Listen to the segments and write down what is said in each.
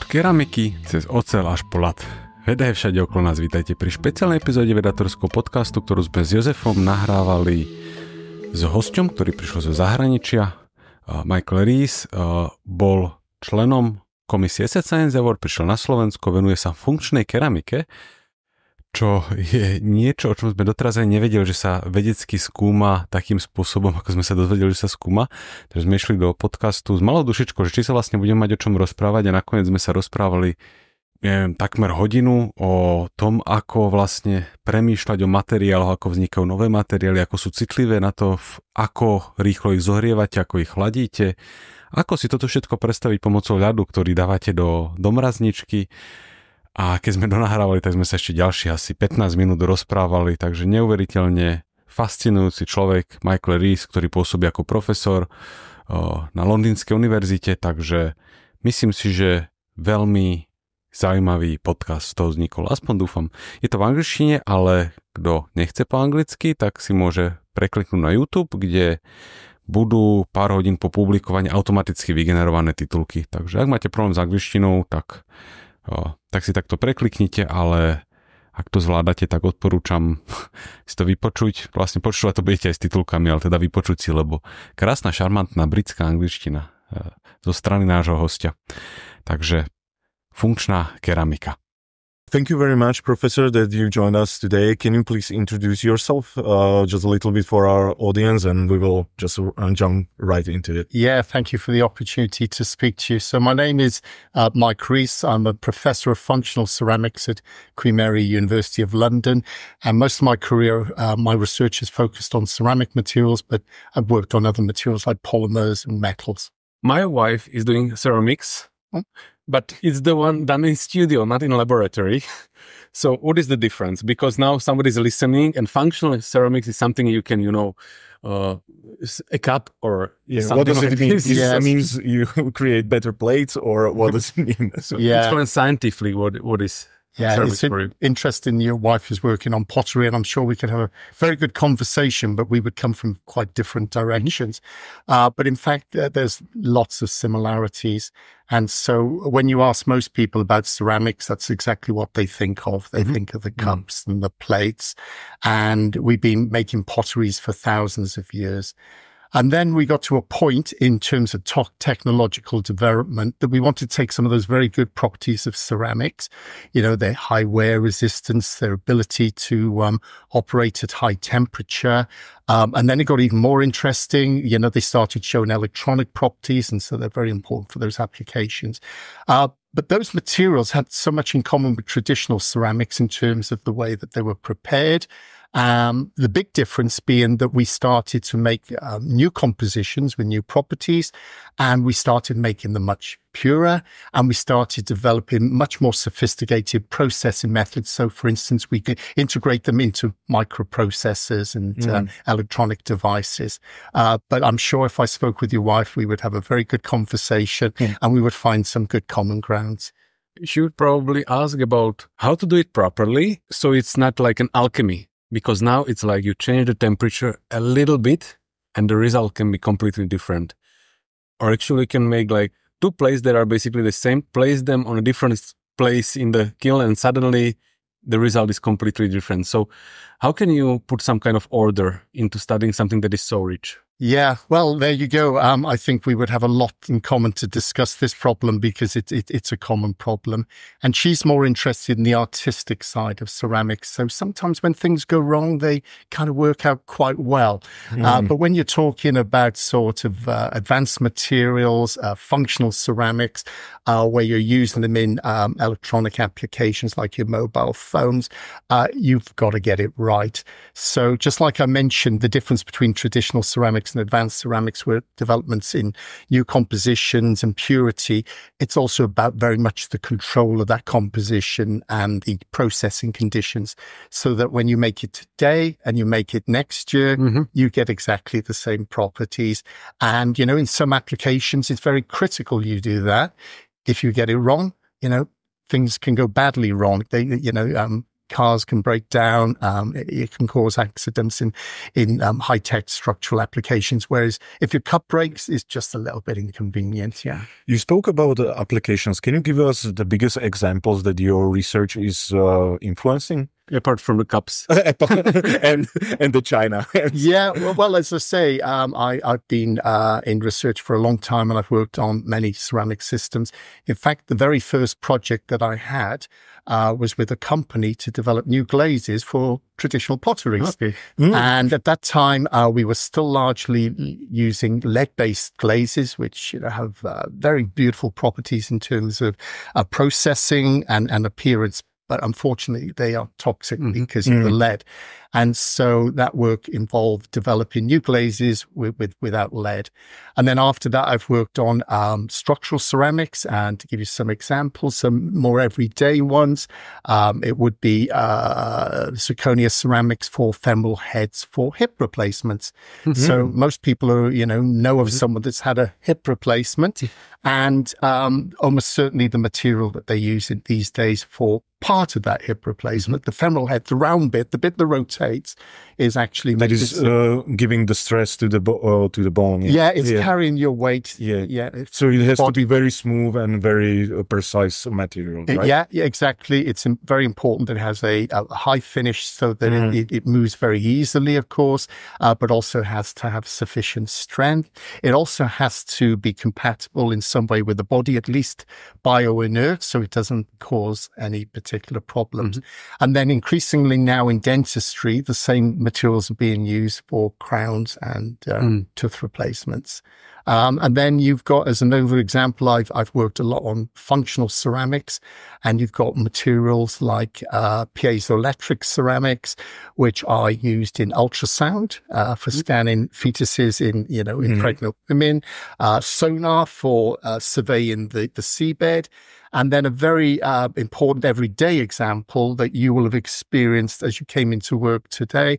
keramiky cez oceľ až po ľad. Veda je všade okolo nás, vítajte pri špeciálnej epizóde Vedátorského podcastu, ktorú sme s Jozefom nahrávali s hosťom, ktorý prišiel zo zahraničia. Michael Reece bol členom komisie ESET Science Award, prišiel na Slovensko, venuje sa funkčnej keramike, čo je niečo, o čom sme doteraz aj nevedeli, že sa vedecky skúma takým spôsobom, ako sme sa dozvedeli, že sa skúma. Takže sme išli do podcastu s malou dušičkou, že či sa vlastne budeme mať o čom rozprávať, a nakoniec sme sa rozprávali takmer hodinu o tom, ako vlastne premýšľať o materiáloch, ako vznikajú nové materiály, ako sú citlivé na to, ako rýchlo ich zohrievate, ako ich chladíte, ako si toto všetko predstaviť pomocou ľadu, ktorý dávate do mrazničky. A keď sme donahrávali, tak sme sa ešte ďalšie asi 15 minút rozprávali, takže neuveriteľne fascinujúci človek Michael Reece, ktorý pôsobí ako profesor na Londýnskej univerzite, takže myslím si, že veľmi zaujímavý podcast z toho vznikol. Aspoň dúfam. Je to v angličtine, ale kto nechce po anglicky, tak si môže prekliknúť na YouTube, kde budú pár hodín po publikovaní automaticky vygenerované titulky. Takže ak máte problém s angličtinou, tak si takto prekliknite, ale ak to zvládate, tak odporúčam si to vypočuť. Vlastne počúvať to budete aj s titulkami, ale teda vypočuť si, lebo krásna, šarmantná britská angličtina zo strany nášho hostia. Takže funkčná keramika. Thank you very much, Professor, that you joined us today. Can you please introduce yourself just a little bit for our audience, and we will just jump right into it. Yeah, thank you for the opportunity to speak to you. So my name is Mike Reece. I'm a professor of functional ceramics at Queen Mary University of London. And most of my career, my research is focused on ceramic materials, but I've worked on other materials like polymers and metals. My wife is doing ceramics. But it's the one done in studio, not in laboratory. So what is the difference? Because now somebody's listening, and functional ceramics is something you can, a cup or something. What does it mean? Yes. It means you create better plates, or what does it mean? So explain scientifically what is ceramics for you. Interesting. Your wife is working on pottery, and I'm sure we could have a very good conversation, but we would come from quite different directions. But in fact, there's lots of similarities. And so when you ask most people about ceramics, that's exactly what they think of. They think of the cups and the plates. And we've been making potteries for thousands of years. And then we got to a point in terms of technological development that we want to take some of those very good properties of ceramics, their high wear resistance, their ability to operate at high temperature. And then it got even more interesting. They started showing electronic properties, and so they're very important for those applications. But those materials had so much in common with traditional ceramics in terms of the way that they were prepared. The big difference being that we started to make new compositions with new properties, and we started making them much purer, and we started developing much more sophisticated processing methods. So, for instance, we could integrate them into microprocessors and electronic devices. But I'm sure if I spoke with your wife, we would have a very good conversation, and we would find some good common grounds. You should probably ask about how to do it properly, so it's not like an alchemy. Because now it's like you change the temperature a little bit and the result can be completely different. Or actually you can make like two plates that are basically the same, place them on a different place in the kiln, and suddenly the result is completely different. So how can you put some kind of order into studying something that is so rich? Yeah, well, there you go. I think we would have a lot in common to discuss this problem because it's a common problem. And she's more interested in the artistic side of ceramics. So sometimes when things go wrong, they kind of work out quite well. But when you're talking about sort of advanced materials, functional ceramics, where you're using them in electronic applications like your mobile phones, you've got to get it right. So just like I mentioned, the difference between traditional ceramics and advanced ceramics were developments in new compositions and purity. It's also about very much the control of that composition and the processing conditions, so that when you make it today and you make it next year, you get exactly the same properties. And, in some applications, it's very critical you do that. If you get it wrong, things can go badly wrong. cars can break down. It can cause accidents in high-tech structural applications, whereas if your cup breaks, it's just a little bit inconvenient, yeah. You spoke about the applications. Can you give us the biggest examples that your research is influencing? Apart from the cups. and the China. Yeah, well, as I say, I've been in research for a long time, and I've worked on many ceramic systems. In fact, the very first project that I had was with a company to develop new glazes for traditional potteries. Okay. And at that time, we were still largely using lead-based glazes, which have very beautiful properties in terms of processing and appearance. But unfortunately, they are toxic because of the lead. And so that work involved developing new glazes without lead. And then after that, I've worked on structural ceramics. And to give you some examples, some more everyday ones, it would be zirconia ceramics for femoral heads for hip replacements. So most people are, know of someone that's had a hip replacement. And almost certainly the material that they use in these days for part of that hip replacement, the femoral head, the round bit, the bit that rotates, is actually that is giving the stress to the bone. Yeah, it's carrying your weight. Yeah. So it has to be very smooth and very precise material, right? Yeah, exactly. It's very important that it has a high finish so that it moves very easily, of course, but also has to have sufficient strength. It also has to be compatible in some way with the body, at least bio-inert, so it doesn't cause any particular problems. And then increasingly now in dentistry, the same materials are being used for crowns and tooth replacements. And then you've got, as another example, I've worked a lot on functional ceramics, and you've got materials like piezoelectric ceramics, which are used in ultrasound for scanning fetuses in pregnant women, sonar for surveying the seabed. And then a very important everyday example that you will have experienced as you came into work today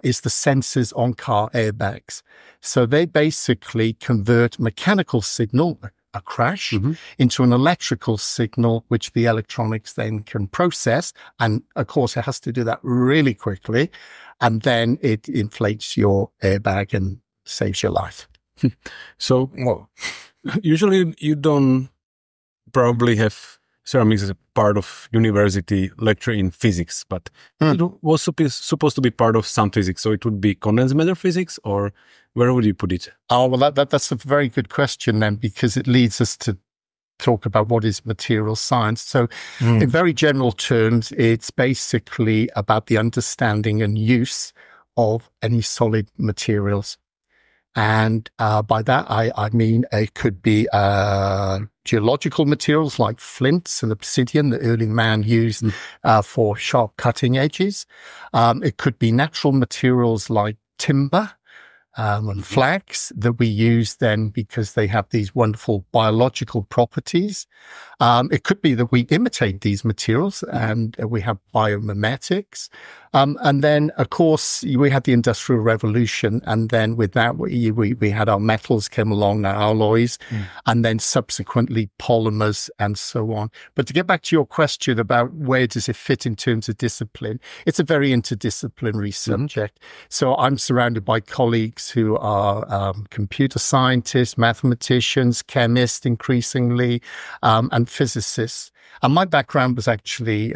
is the sensors on car airbags. So they basically convert mechanical signal, a crash, into an electrical signal, which the electronics then can process. And of course, it has to do that really quickly. And then it inflates your airbag and saves your life. So, well, usually you don't probably have ceramics as a part of university lecture in physics, but it was supposed to be part of some physics. So it would be condensed matter physics, or where would you put it? Oh, well, that's a very good question then, because it leads us to talk about what is material science. So in very general terms, it's basically about the understanding and use of any solid materials. And by that, I mean, it could be geological materials like flints and obsidian that early man used for sharp cutting edges. It could be natural materials like timber and flax that we use then because they have these wonderful biological properties. It could be that we imitate these materials and we have biomimetics. And then, of course, we had the Industrial Revolution. And then with that, we had our metals came along, our alloys, and then subsequently polymers and so on. But to get back to your question about where does it fit in terms of discipline, it's a very interdisciplinary subject. So I'm surrounded by colleagues who are computer scientists, mathematicians, chemists increasingly, and physicists. And my background was actually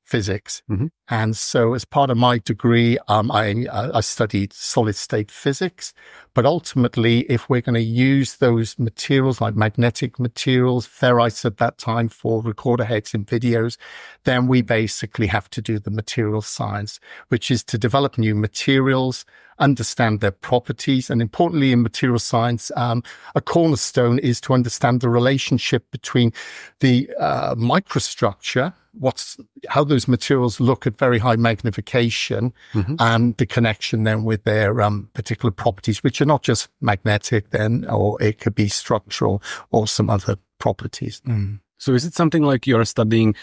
physics. And so as part of my degree, I studied solid state physics. But ultimately, if we're going to use those materials like magnetic materials, ferrites at that time for recorder heads in videos, then we basically have to do the material science, which is to develop new materials, understand their properties. And importantly, in material science, a cornerstone is to understand the relationship between the microstructure, how those materials look at very high magnification, and the connection then with their particular properties, which are not just magnetic then, or it could be structural or some other properties. So is it something like you're studying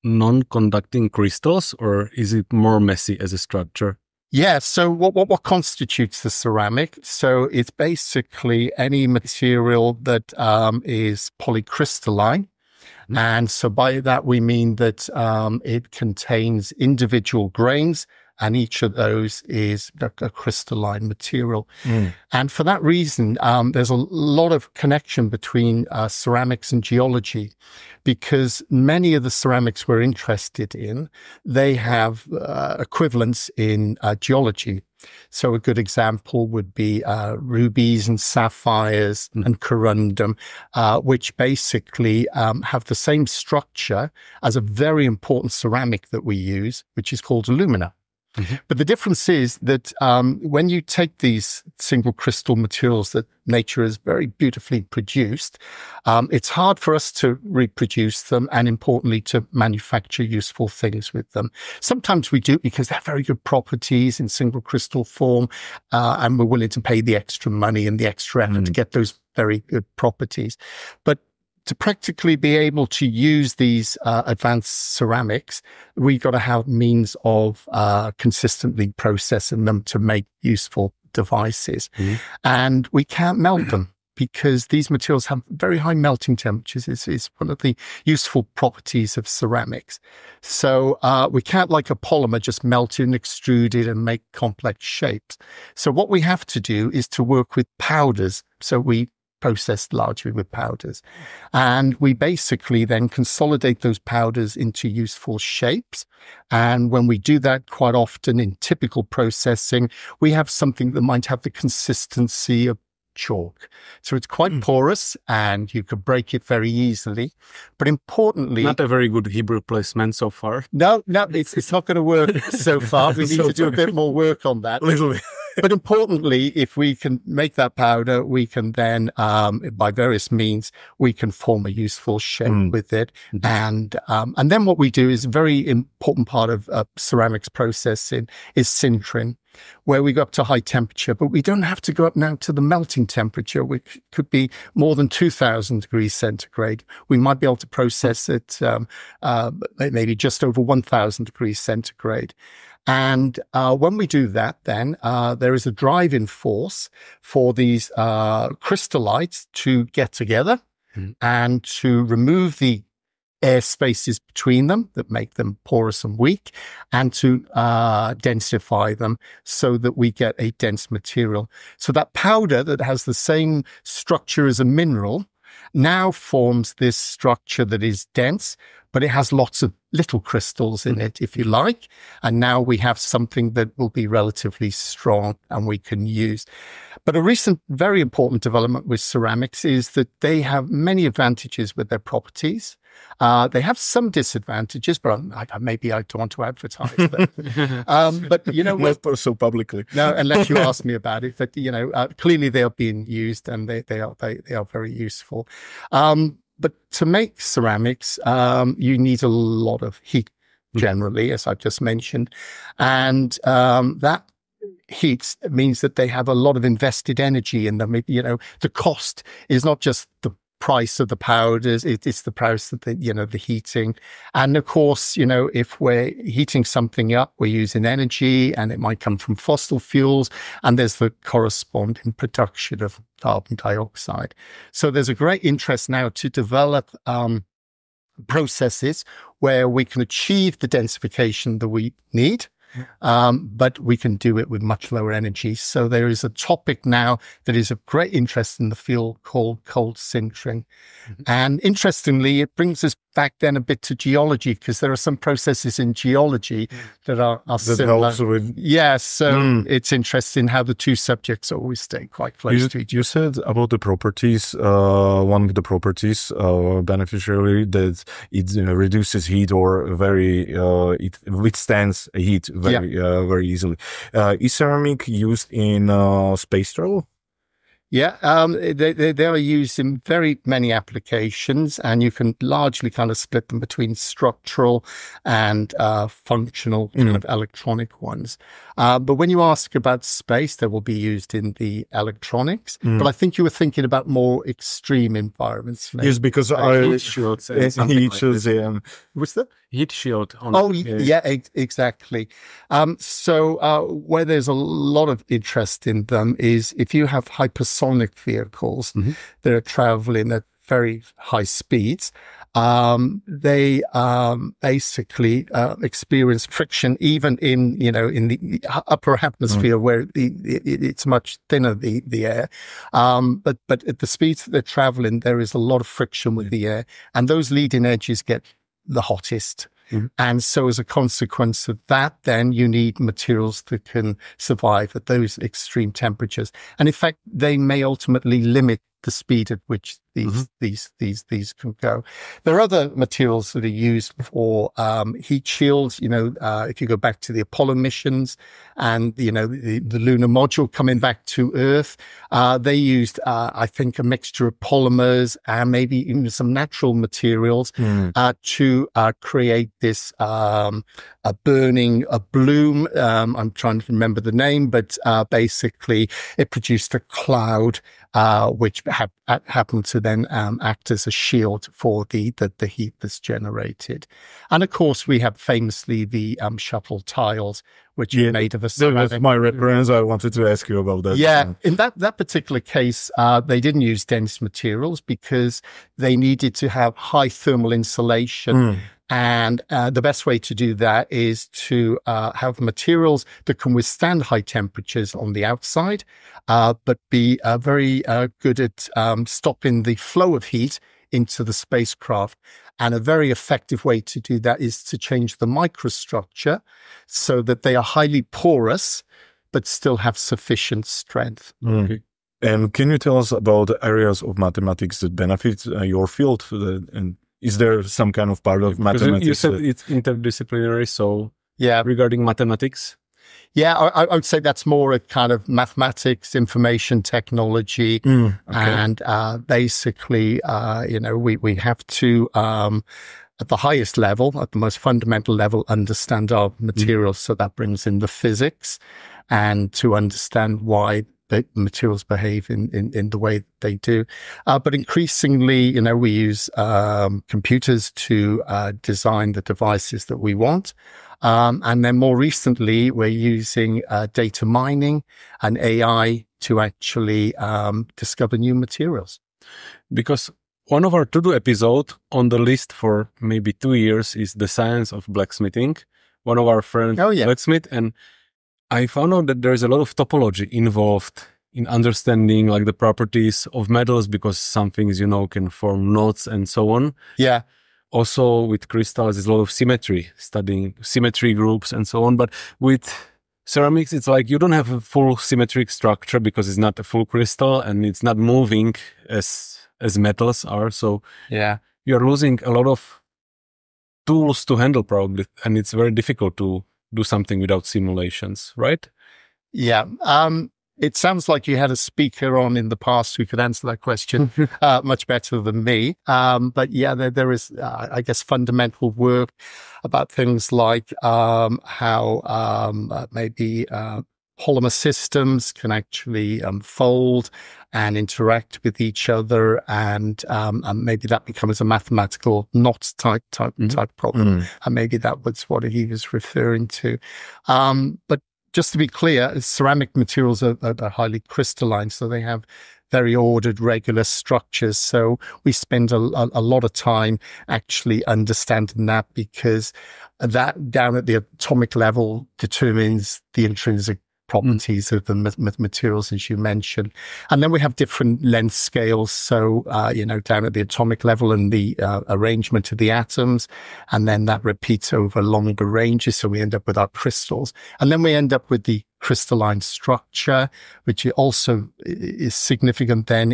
non-conducting crystals, or is it more messy as a structure? Yeah, so what constitutes the ceramic? So it's basically any material that is polycrystalline. And so by that, we mean that it contains individual grains, and each of those is a crystalline material. And for that reason, there's a lot of connection between ceramics and geology, because many of the ceramics we're interested in, they have equivalents in geology. So a good example would be rubies and sapphires and corundum, which basically have the same structure as a very important ceramic that we use, which is called alumina. But the difference is that when you take these single crystal materials that nature has very beautifully produced, it's hard for us to reproduce them, and importantly, to manufacture useful things with them. Sometimes we do because they have very good properties in single crystal form, and we're willing to pay the extra money and the extra effort to get those very good properties. But to practically be able to use these advanced ceramics, we've got to have means of consistently processing them to make useful devices. And we can't melt them because these materials have very high melting temperatures. It's one of the useful properties of ceramics. So we can't, like a polymer, just melt it and extrude it and make complex shapes. So what we have to do is to work with powders. So we processed largely with powders. And we basically then consolidate those powders into useful shapes. And when we do that, quite often in typical processing, we have something that might have the consistency of chalk. So it's quite porous and you could break it very easily. But importantly... Not a very good Hebrew placement so far. No, it's not going to work so far. We need to do a bit more work on that. A little bit. But importantly, if we can make that powder, we can then, by various means, we can form a useful shape with it. And then what we do is a very important part of ceramics processing is sintering, where we go up to high temperature, but we don't have to go up now to the melting temperature, which could be more than 2000 degrees centigrade. We might be able to process it maybe just over 1000 degrees centigrade. And when we do that, then there is a driving force for these crystallites to get together and to remove the air spaces between them that make them porous and weak, and to densify them so that we get a dense material. So that powder that has the same structure as a mineral now forms this structure that is dense, but it has lots of little crystals in it, if you like. And now we have something that will be relatively strong and we can use. But a recent, very important development with ceramics is that they have many advantages with their properties. They have some disadvantages, but maybe I don't want to advertise them. But, you know, not so publicly. No, unless you ask me about it. But, you know, clearly they are being used and they are very useful. But to make ceramics, you need a lot of heat generally, as I've just mentioned. And that heat means that they have a lot of invested energy in them. You know, the cost is not just the price of the powders, it's the price of the heating. And of course, you know, if we're heating something up, we're using energy, and it might come from fossil fuels, and there's the corresponding production of carbon dioxide. So there's a great interest now to develop processes where we can achieve the densification that we need, but we can do it with much lower energy. So there is a topic now that is of great interest in the field called cold sintering. And interestingly, it brings us back then a bit to geology, because there are some processes in geology that are similar. So it's interesting how the two subjects always stay quite close to each other. You said about the properties, one of the properties beneficially, that it reduces heat, or it withstands heat very easily. Is ceramic used in space travel? Yeah, they are used in very many applications, and you can largely kind of split them between structural and functional kind of electronic ones. But when you ask about space, they will be used in the electronics. But I think you were thinking about more extreme environments. Yes, because heat shields. What's that? Heat shield. Exactly. So where there's a lot of interest in them is if you have hypersonic vehicles that are traveling at very high speeds, they basically experience friction even in the upper atmosphere where it's much thinner, the air. But at the speeds that they're traveling, there is a lot of friction with the air, and those leading edges get the hottest. And so as a consequence of that, then you need materials that can survive at those extreme temperatures. And in fact, they may ultimately limit the speed at which these can go. There are other materials that are used for heat shields. If you go back to the Apollo missions and the lunar module coming back to Earth, they used I think a mixture of polymers and maybe even some natural materials to create this a bloom. I'm trying to remember the name, but basically it produced a cloud which happened to then act as a shield for the heat that's generated. And of course, we have famously the shuttle tiles, which are made of a ceramic. That's my reference. I wanted to ask you about that. Yeah, in that particular case, they didn't use dense materials because they needed to have high thermal insulation. And the best way to do that is to have materials that can withstand high temperatures on the outside, but be very good at stopping the flow of heat into the spacecraft. And a very effective way to do that is to change the microstructure so that they are highly porous, but still have sufficient strength. And can you tell us about areas of mathematics that benefit your field? And is there some kind of part of mathematics? You said it's interdisciplinary, so regarding mathematics? Yeah, I would say that's more a kind of mathematics, information technology, and basically, we have to, at the highest level, at the most fundamental level, understand our materials. So that brings in the physics, and to understand why the materials behave in the way they do. But increasingly, we use computers to design the devices that we want. And then more recently, we're using data mining and AI to actually discover new materials. Because one of our to-do episodes on the list for maybe 2 years is the science of blacksmithing. One of our friends, blacksmith, and I found out that there's a lot of topology involved in understanding like the properties of metals, because some things, can form knots and so on. Yeah. Also with crystals, there's a lot of symmetry, studying symmetry groups and so on. But with ceramics, it's like you don't have a full symmetric structure because it's not a full crystal and it's not moving as metals are. So you're losing a lot of tools to handle probably, and it's very difficult to do something without simulations, right? Yeah. It sounds like you had a speaker on in the past who could answer that question much better than me. But there is, I guess, fundamental work about things like how maybe polymer systems can actually fold and interact with each other, and maybe that becomes a mathematical knot type problem. And maybe that was what he was referring to. But just to be clear, ceramic materials are highly crystalline, so they have very ordered, regular structures. So we spend a lot of time actually understanding that, because that down at the atomic level determines the intrinsic properties of the materials, as you mentioned. And then we have different length scales. So, down at the atomic level and the arrangement of the atoms, and then that repeats over longer ranges. So we end up with our crystals. And then we end up with the crystalline structure, which also is significant then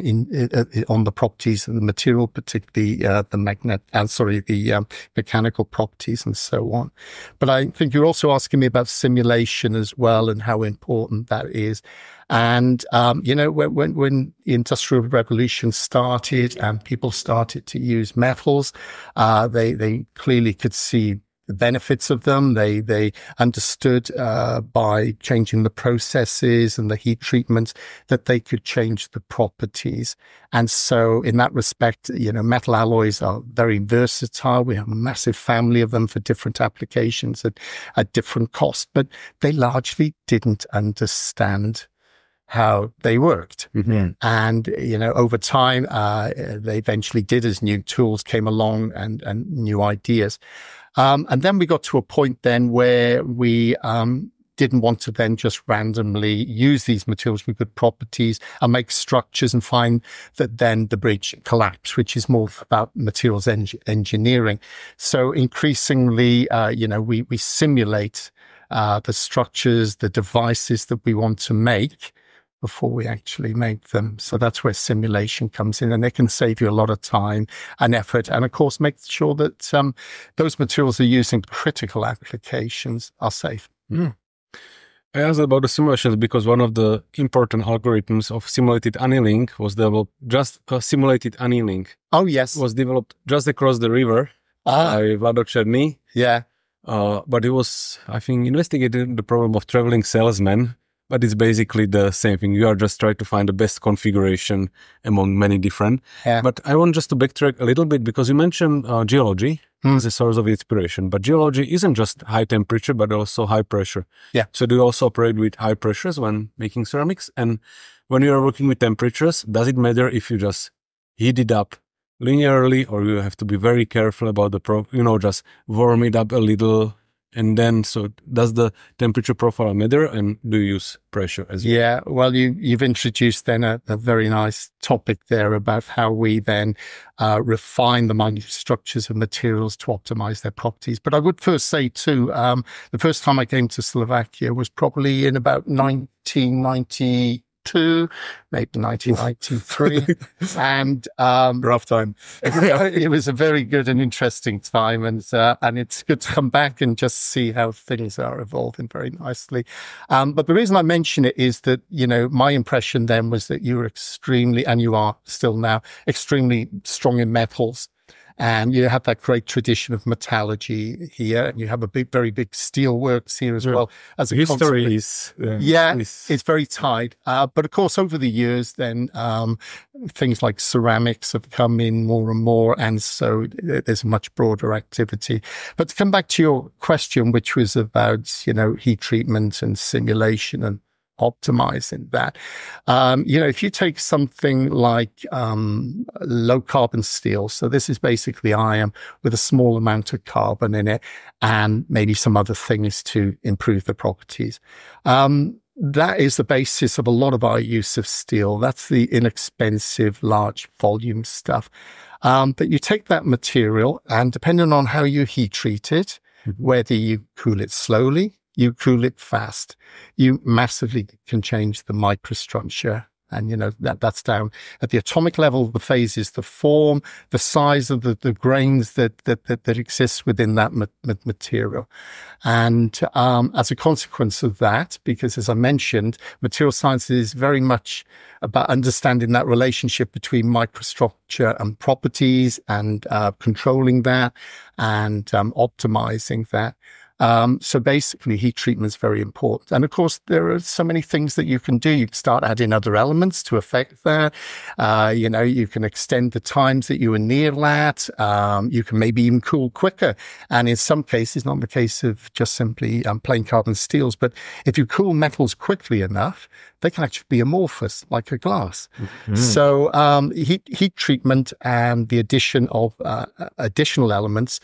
on the properties of the material, particularly the mechanical properties and so on. But I think you're also asking me about simulation as well and how important that is. And when the Industrial Revolution started and people started to use metals, they clearly could see the benefits of them. They understood by changing the processes and the heat treatments that they could change the properties. And so in that respect, metal alloys are very versatile. We have a massive family of them for different applications at different costs, but they largely didn't understand how they worked. And, over time, they eventually did as new tools came along and new ideas. And then we got to a point then where we didn't want to then just randomly use these materials with good properties and make structures and find that then the bridge collapsed, which is more about materials engineering. So increasingly, we simulate the structures, the devices that we want to make before we actually make them. So that's where simulation comes in, and it can save you a lot of time and effort. And of course, make sure that those materials are used in critical applications are safe. I asked about the simulations because one of the important algorithms of simulated annealing was developed, just simulated annealing. Oh, yes. Was developed just across the river by Vedátorský. Yeah. But it was, I think, investigating the problem of traveling salesmen. But it's basically the same thing. You are just trying to find the best configuration among many different. Yeah. But I want just to backtrack a little bit because you mentioned geology as a source of inspiration. But geology isn't just high temperature, but also high pressure. Yeah. So do you also operate with high pressures when making ceramics? And when you are working with temperatures, does it matter if you just heat it up linearly, or you have to be very careful about just warm it up a little? And then, so does the temperature profile matter, and do you use pressure as well? Yeah, well, you've introduced then a very nice topic there about how we then refine the microstructures of materials to optimize their properties. But I would first say too, the first time I came to Slovakia was probably in about 1992, maybe 1993. And rough time. It was a very good and interesting time, and it's good to come back and just see how things are evolving very nicely. But the reason I mention it is that, my impression then was that you were extremely, and you are still now, extremely strong in metals. And you have that great tradition of metallurgy here, and you have a very big steel works here as well. As a history is, it's very tight. But of course, over the years, then things like ceramics have come in more and more, and so there's a much broader activity. But to come back to your question, which was about heat treatment and simulation and optimizing that. If you take something like low carbon steel, so this is basically iron with a small amount of carbon in it and maybe some other things to improve the properties. That is the basis of a lot of our use of steel. That's the inexpensive, large volume stuff. But you take that material, and depending on how you heat treat it, whether you cool it slowly, you cool it fast, you massively can change the microstructure. And, that's down at the atomic level, the phases, the form, the size of the grains that exists within that material. And as a consequence of that, because as I mentioned, material science is very much about understanding that relationship between microstructure and properties and controlling that and optimizing that. So basically, heat treatment is very important. And of course, there are so many things that you can do. You can start adding other elements to affect that. You can extend the times that you anneal at. You can maybe even cool quicker. And in some cases, not the case of just simply plain carbon steels, but if you cool metals quickly enough, they can actually be amorphous like a glass. So heat treatment and the addition of additional elements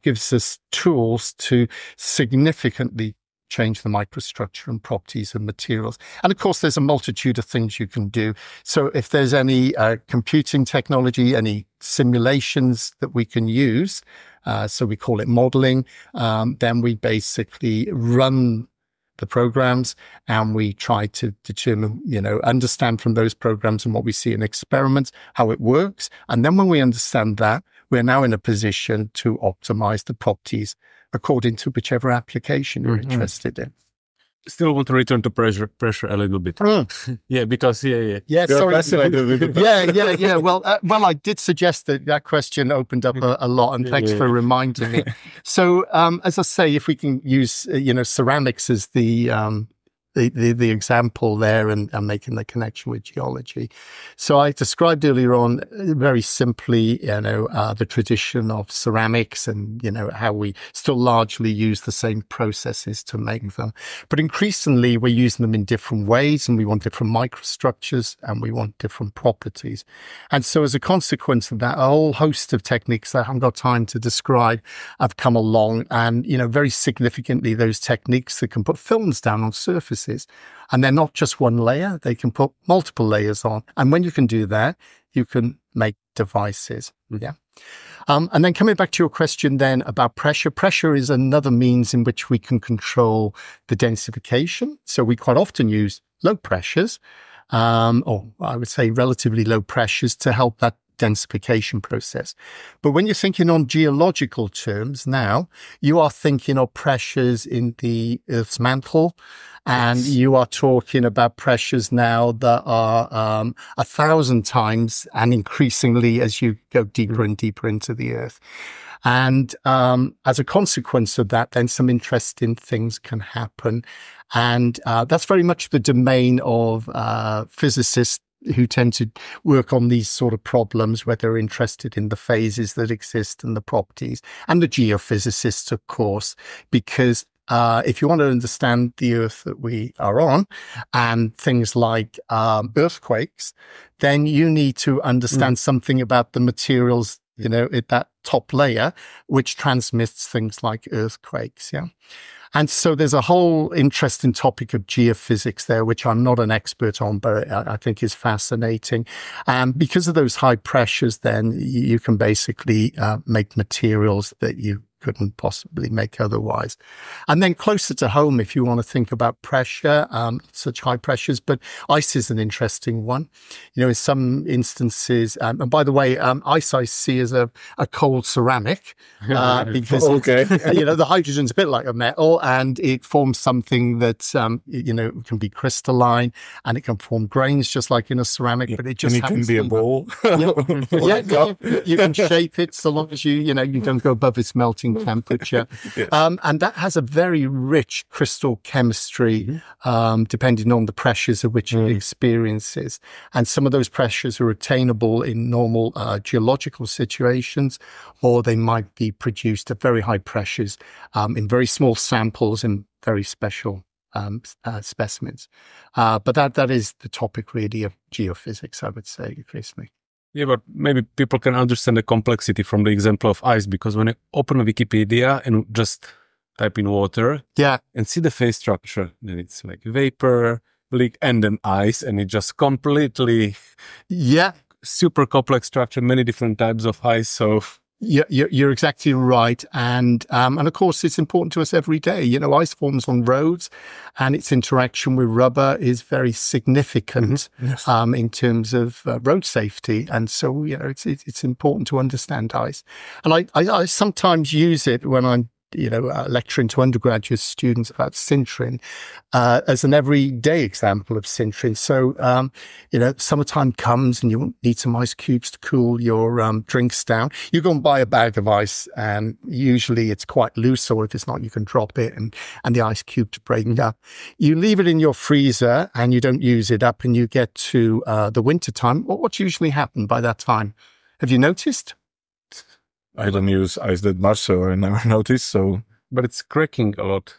gives us tools to significantly change the microstructure and properties of materials. And of course, there's a multitude of things you can do. So if there's any computing technology, any simulations that we can use, so we call it modeling, then we basically run the programs and we try to determine, understand from those programs and what we see in experiments, how it works. And then when we understand that, we're now in a position to optimize the properties according to whichever application you're interested in. Still want to return to pressure a little bit. Yeah, because Yeah, You're sorry. Yeah. Well, I did suggest that question opened up a lot, and thanks for reminding me. So, as I say, if we can use, ceramics as the the example there and making the connection with geology. So I described earlier on very simply, the tradition of ceramics and, how we still largely use the same processes to make them. But increasingly, we're using them in different ways, and we want different microstructures and we want different properties. And so as a consequence of that, a whole host of techniques that I haven't got time to describe have come along. And, very significantly, those techniques that can put films down on surfaces. And they're not just one layer, they can put multiple layers on. And when you can do that, you can make devices. Yeah. And then coming back to your question then about pressure. Pressure is another means in which we can control the densification. So we quite often use low pressures, or I would say relatively low pressures to help that densification process. But when you're thinking on geological terms now, you are thinking of pressures in the Earth's mantle, and you are talking about pressures now that are 1,000 times and increasingly as you go deeper and deeper into the Earth. And as a consequence of that, then some interesting things can happen. And that's very much the domain of physicists who tend to work on these sort of problems, where they're interested in the phases that exist and the properties, and the geophysicists, of course, because if you want to understand the Earth that we are on and things like earthquakes, then you need to understand something about the materials, at that top layer, which transmits things like earthquakes. Yeah. And so there's a whole interesting topic of geophysics there, which I'm not an expert on, but I think is fascinating. And because of those high pressures, then you can basically make materials that you couldn't possibly make otherwise. And then closer to home, if you want to think about pressure, such high pressures, but ice is an interesting one. In some instances, and by the way, ice I see as a cold ceramic, because, the hydrogen's a bit like a metal, and it forms something that, can be crystalline, and it can form grains just like in a ceramic, but it just can be a ball. You can shape it so long as you don't go above its melting temperature. And that has a very rich crystal chemistry, depending on the pressures at which it experiences. And some of those pressures are attainable in normal geological situations, or they might be produced at very high pressures in very small samples in very special specimens. But that is the topic really of geophysics, I would say, increasingly. Yeah, but maybe people can understand the complexity from the example of ice, because when I open a Wikipedia and just type in water and see the phase structure, then it's like vapor, liquid, and then ice, and it just completely super complex structure, many different types of ice. So Yeah, you're exactly right. And of course, it's important to us every day. Ice forms on roads, and its interaction with rubber is very significant in terms of road safety. And so, it's important to understand ice. And I sometimes use it when I'm lecturing to undergraduate students about sintering as an everyday example of sintering. So, summertime comes and you need some ice cubes to cool your drinks down. You go and buy a bag of ice, and usually it's quite loose, or if it's not, you can drop it and the ice cubes break up. You leave it in your freezer and you don't use it up, and you get to the winter time. What's usually happened by that time? Have you noticed? I don't use ice that much, so I never noticed. But it's cracking a lot.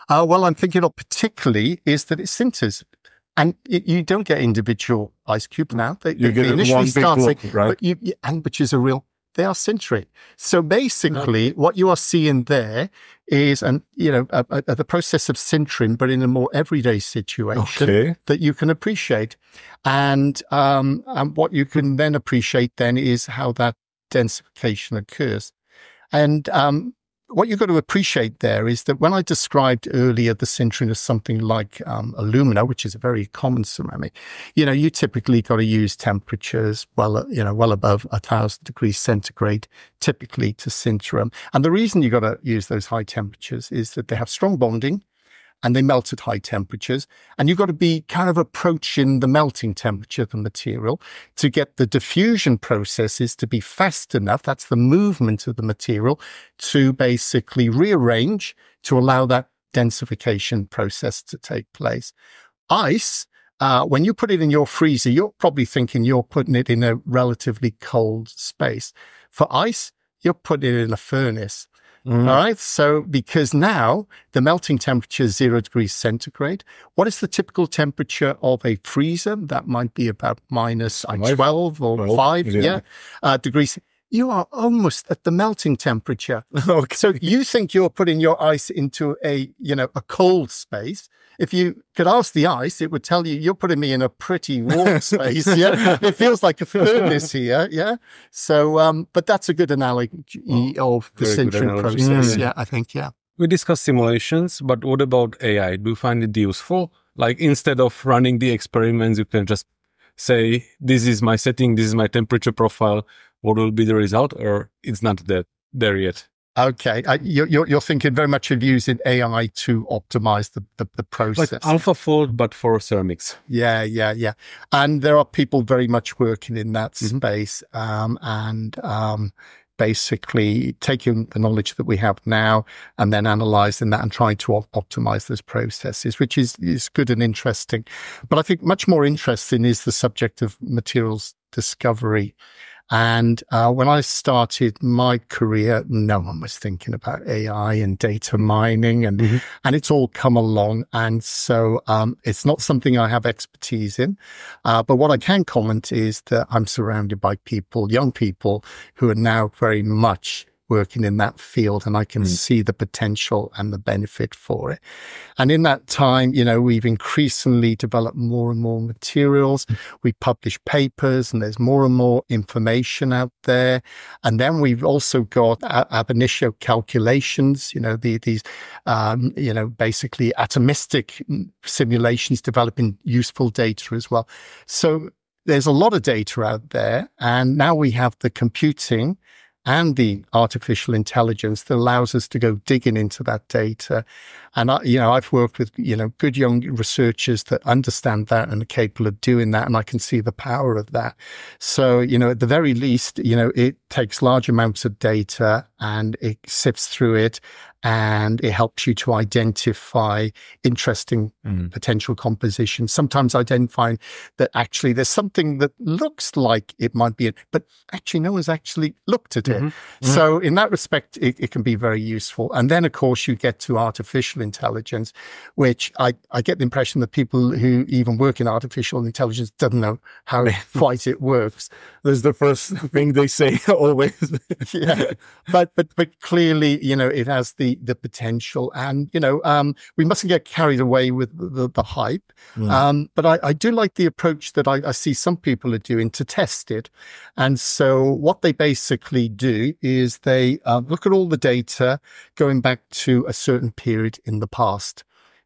Well, I'm thinking of particularly is that it sinters, and you don't get individual ice cubes now. You get one big block, right? But which is they are sintering. So basically, what you are seeing there is the process of sintering, but in a more everyday situation that you can appreciate, and what you can then appreciate then is how that densification occurs. And what you've got to appreciate there is that when I described earlier the sintering as something like alumina, which is a very common ceramic, you typically got to use temperatures well above 1,000 degrees centigrade typically to sinter them. And the reason you got to use those high temperatures is that they have strong bonding, and they melt at high temperatures. And you've got to be kind of approaching the melting temperature of the material to get the diffusion processes to be fast enough. That's the movement of the material to basically rearrange to allow that densification process to take place. Ice, when you put it in your freezer, you're probably thinking you're putting it in a relatively cold space. For ice, you're putting it in a furnace. All right. So because now the melting temperature is 0 degrees centigrade. What is the typical temperature of a freezer? That might be about minus 12 or 5 degrees. You are almost at the melting temperature. Okay. So you think you're putting your ice into a cold space. If you could ask the ice, it would tell you, you're putting me in a pretty warm space. Yeah. It feels like a furnace here. Yeah. So, but that's a good analogy of the sintering process. Yeah, I think, yeah. We discussed simulations, but what about AI? Do you find it useful? Like instead of running the experiments, you can just say, this is my setting, this is my temperature profile. What will be the result? Or it's not there yet? Okay, you're thinking very much of using AI to optimize the process. Like AlphaFold, but for ceramics. Yeah. And there are people very much working in that space and basically taking the knowledge that we have now and then analyzing that and trying to optimize those processes, which is good and interesting. But I think much more interesting is the subject of materials discovery. And when I started my career, no one was thinking about AI and data mining, and it's all come along. And so it's not something I have expertise in. But what I can comment is that I'm surrounded by people, young people, who are now very much working in that field, and I can see the potential and the benefit for it. And in that time, we've increasingly developed more and more materials. We publish papers, and there's more and more information out there. And then we've also got ab initio calculations, these basically atomistic simulations developing useful data as well. So there's a lot of data out there, and now we have the computing and the artificial intelligence that allows us to go digging into that data. And, I've worked with, good young researchers that understand that and are capable of doing that. And I can see the power of that. So, at the very least, it takes large amounts of data and it sifts through it, and it helps you to identify interesting potential compositions. Sometimes identifying that actually there's something that looks like it might be it, but actually no one's actually looked at it. So in that respect, it can be very useful. And then, of course, you get to artificial intelligence, which I get the impression that people who even work in artificial intelligence don't know how quite it works. That's the first thing they say always. Yeah, but clearly, it has the potential, and we mustn't get carried away with the hype. But I do like the approach that I see some people are doing to test it. And so what they basically do is they look at all the data going back to a certain period in the past,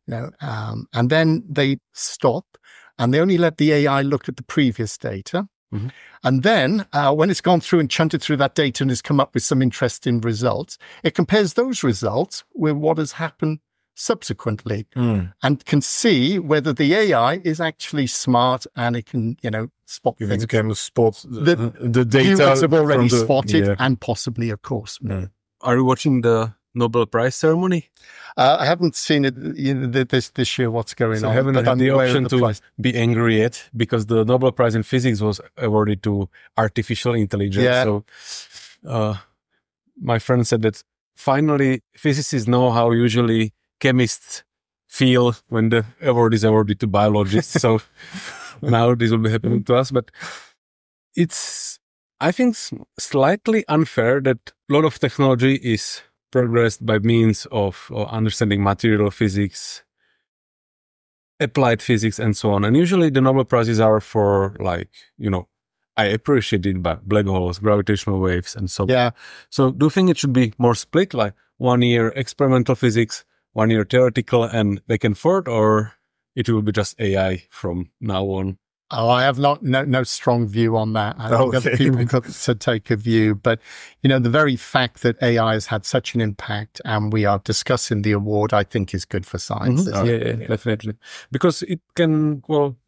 and then they stop and they only let the AI look at the previous data. And then when it's gone through and chunted through that data and has come up with some interesting results, it compares those results with what has happened subsequently and can see whether the AI is actually smart and it can, spot things. It can spot the data. Humans have already spotted and possibly, of course. Are you watching the Nobel Prize ceremony? I haven't seen it this year, what's going on. I haven't had the option to be angry yet, because the Nobel Prize in Physics was awarded to artificial intelligence. Yeah. So my friend said that finally physicists know how usually chemists feel when the award is awarded to biologists. So now this will be happening to us. But it's, I think, slightly unfair that a lot of technology is progressed by means of understanding material physics, applied physics, and so on. And usually the Nobel Prizes are for, I appreciate it, but black holes, gravitational waves, and so on. Yeah. So do you think it should be more split, like 1 year experimental physics, 1 year theoretical, and back and forth, or it will be just AI from now on? Oh, I have no strong view on that. I think other people could take a view, but the very fact that AI has had such an impact and we are discussing the award, I think is good for science. Yeah, definitely, because it can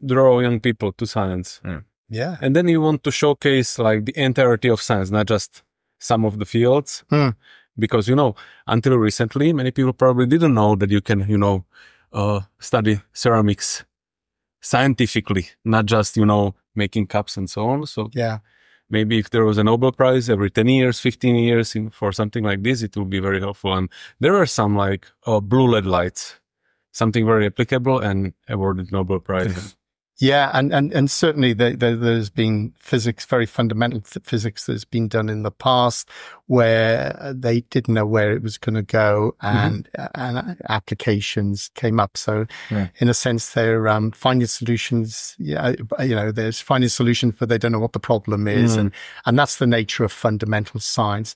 draw young people to science. Yeah, and then you want to showcase like the entirety of science, not just some of the fields. Because, until recently, many people probably didn't know that you can, study ceramics scientifically, not just, making cups and so on. So maybe if there was a Nobel Prize every 10 years, 15 years for something like this, it will be very helpful. And there are some like blue LED lights, something very applicable and awarded Nobel Prize. Yeah, and certainly there's been physics, very fundamental physics that's been done in the past where they didn't know where it was going to go, and applications came up. So, in a sense, they're finding solutions. There's finding solutions, but they don't know what the problem is, and that's the nature of fundamental science.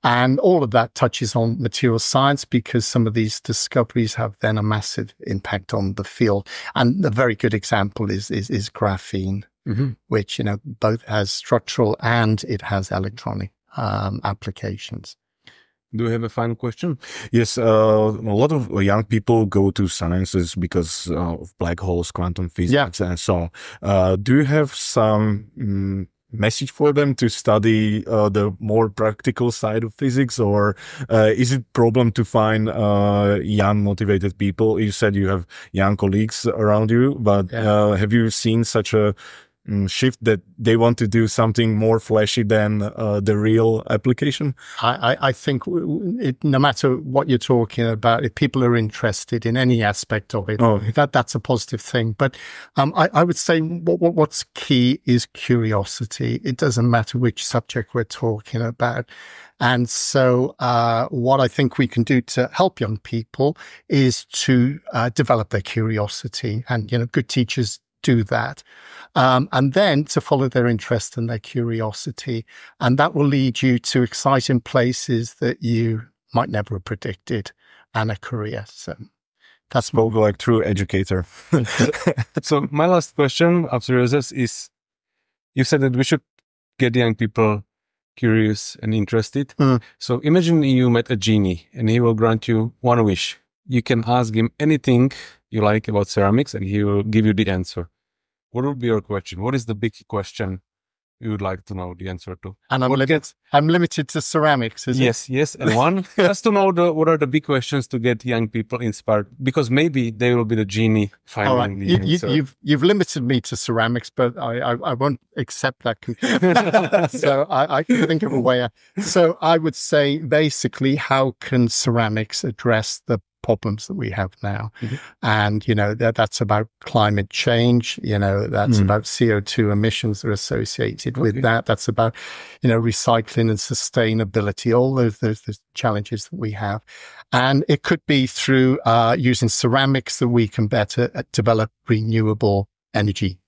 And all of that touches on material science because some of these discoveries have then a massive impact on the field. And a very good example is graphene, which, both has structural and it has electronic applications. Do you have a final question? Yes, a lot of young people go to sciences because of black holes, quantum physics, and so on. Do you have some message for them to study the more practical side of physics, or is it a problem to find young motivated people? You said you have young colleagues around you, but have you seen such a shift that they want to do something more flashy than the real application? I think no matter what you're talking about, if people are interested in any aspect of it, that's a positive thing. But I would say what's key is curiosity. It doesn't matter which subject we're talking about. And so what I think we can do to help young people is to develop their curiosity. And, good teachers do that. And then to follow their interest and their curiosity. And that will lead you to exciting places that you might never have predicted and a career. So that's spoke like true educator. So my last question after this is, you said that we should get young people curious and interested. So imagine you met a genie and he will grant you one wish. You can ask him anything you like about ceramics and he will give you the answer. What would be your question? What is the big question you would like to know the answer to? And I'm limited to ceramics, is it? Yes. And one has to know what are the big questions to get young people inspired, because maybe they will be the genie finding the answer. You've limited me to ceramics, but I won't accept that. So I can think of a way. So I would say basically, how can ceramics address the problems that we have now? And that's about climate change, that's about CO2 emissions that are associated with that. That's about recycling and sustainability, all those challenges that we have. And it could be through using ceramics that we can better develop renewable energy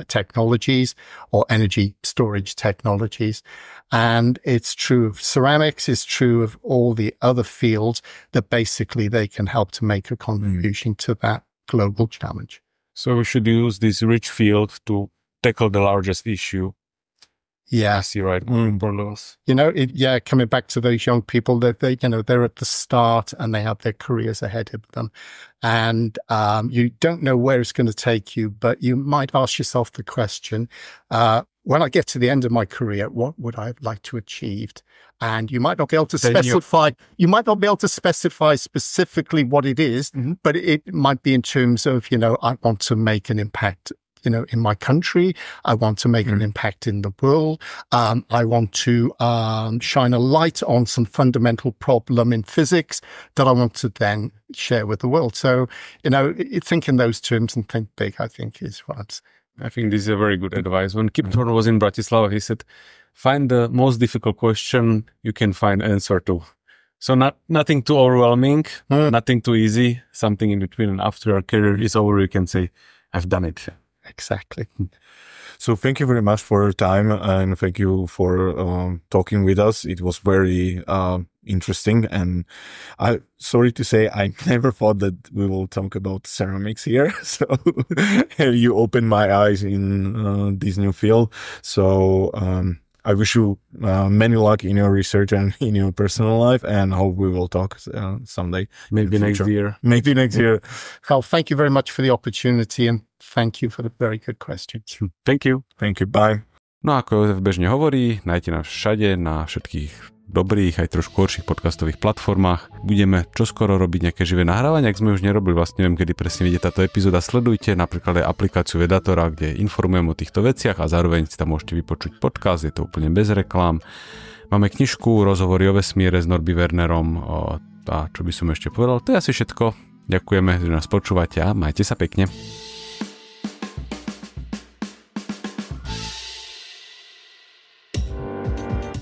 technologies or energy storage technologies. And it's true of ceramics, it's true of all the other fields that basically they can help to make a contribution to that global challenge. So we should use this rich field to tackle the largest issue. Yeah. I see, right. Coming back to those young people, that they're at the start and they have their careers ahead of them. And you don't know where it's going to take you, but you might ask yourself the question, when I get to the end of my career, what would I like to achieve? And you might not be able to specify specifically what it is, but it might be in terms of, I want to make an impact in my country. I want to make an impact in the world. I want to shine a light on some fundamental problem in physics that I want to then share with the world. So, think in those terms and think big, I think is what I'm saying. I think this is a very good advice. When Kip Thorne was in Bratislava, he said, find the most difficult question you can find answer to. So nothing too overwhelming, nothing too easy, something in between. And after our career is over, you can say, I've done it. Exactly. So thank you very much for your time and thank you for talking with us. It was very interesting, and sorry to say, I never thought that we will talk about ceramics here. So you opened my eyes in this new field. So I wish you many luck in your research and in your personal life, and hope we will talk someday. Maybe next year. Maybe next year. Well, thank you very much for the opportunity and thank you for the very good questions. Thank you. Thank you. Bye. No ako Jozef bežne hovorí, nájdete nás všade na všetkých dobrých, aj trošku horších podcastových platformách. Budeme čoskoro robiť nejaké živé nahrávania, ak sme už nerobili, vlastne neviem, kedy presne vyjde táto epizóda. Sledujte napríklad aj aplikáciu Vedátora, kde informujem o týchto veciach a zároveň si tam môžete vypočuť podcast, je to úplne bez reklám. Máme knižku Rozhovory o vesmíre s Norby Wernerom a čo by som ešte povedal, to je asi všetko. Ďakujeme, že nás počúvate a majte sa pekne.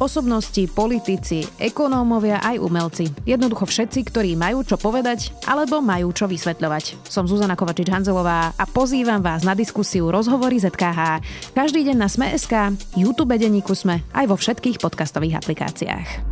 Osobnosti, politici, ekonómovia aj umelci. Jednoducho všetci, ktorí majú čo povedať alebo majú čo vysvetľovať. Som Zuzana Kovačič-Hanzelová a pozývam vás na diskusiu Rozhovory ZKH. Každý deň na Sme.sk, YouTube denníku Sme aj vo všetkých podcastových aplikáciách.